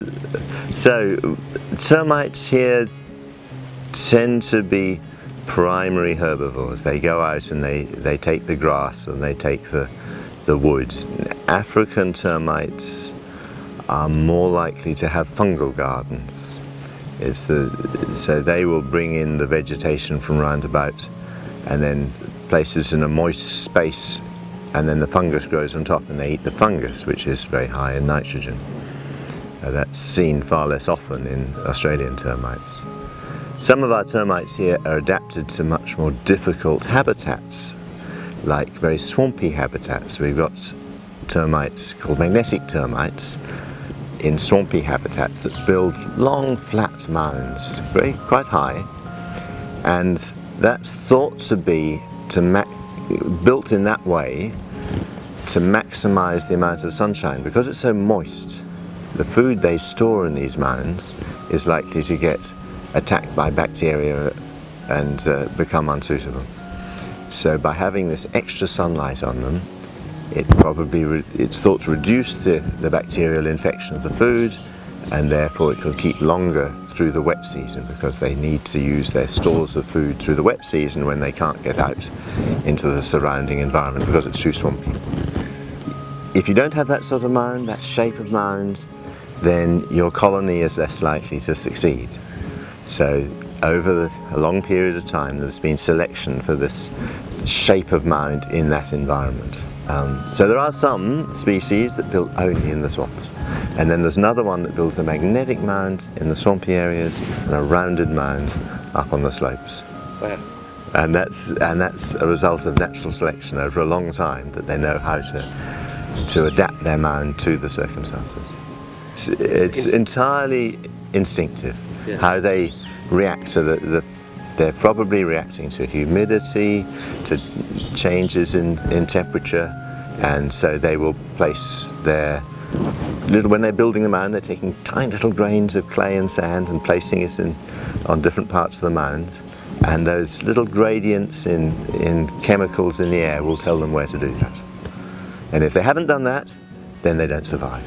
So termites here tend to be primary herbivores. They go out and they take the grass and they take the wood. African termites are more likely to have fungal gardens. So they will bring in the vegetation from round about and then place it in a moist space, and then the fungus grows on top and they eat the fungus, which is very high in nitrogen. That's seen far less often in Australian termites. Some of our termites here are adapted to much more difficult habitats, like very swampy habitats. We've got termites called magnetic termites in swampy habitats that build long flat mounds, quite high, and that's thought to be built in that way to maximize the amount of sunshine. Because it's so moist, the food they store in these mounds is likely to get attacked by bacteria and become unsuitable. So by having this extra sunlight on them, it's thought to reduce the bacterial infection of the food, and therefore it will keep longer through the wet season, because they need to use their stores of food through the wet season when they can't get out into the surrounding environment because it's too swampy. If you don't have that sort of mound, that shape of mound, then your colony is less likely to succeed. So over a long period of time there's been selection for this shape of mound in that environment. So there are some species that build only in the swamps, and then there's another one that builds a magnetic mound in the swampy areas and a rounded mound up on the slopes. Wow. And that's a result of natural selection over a long time, that they know how to adapt their mound to the circumstances. It's entirely instinctive, yeah, how they react to they're probably reacting to humidity, to changes in temperature, and so they will place when they're building the mound, they're taking tiny little grains of clay and sand and placing it on different parts of the mound, and those little gradients in chemicals in the air will tell them where to do that. And if they haven't done that, then they don't survive.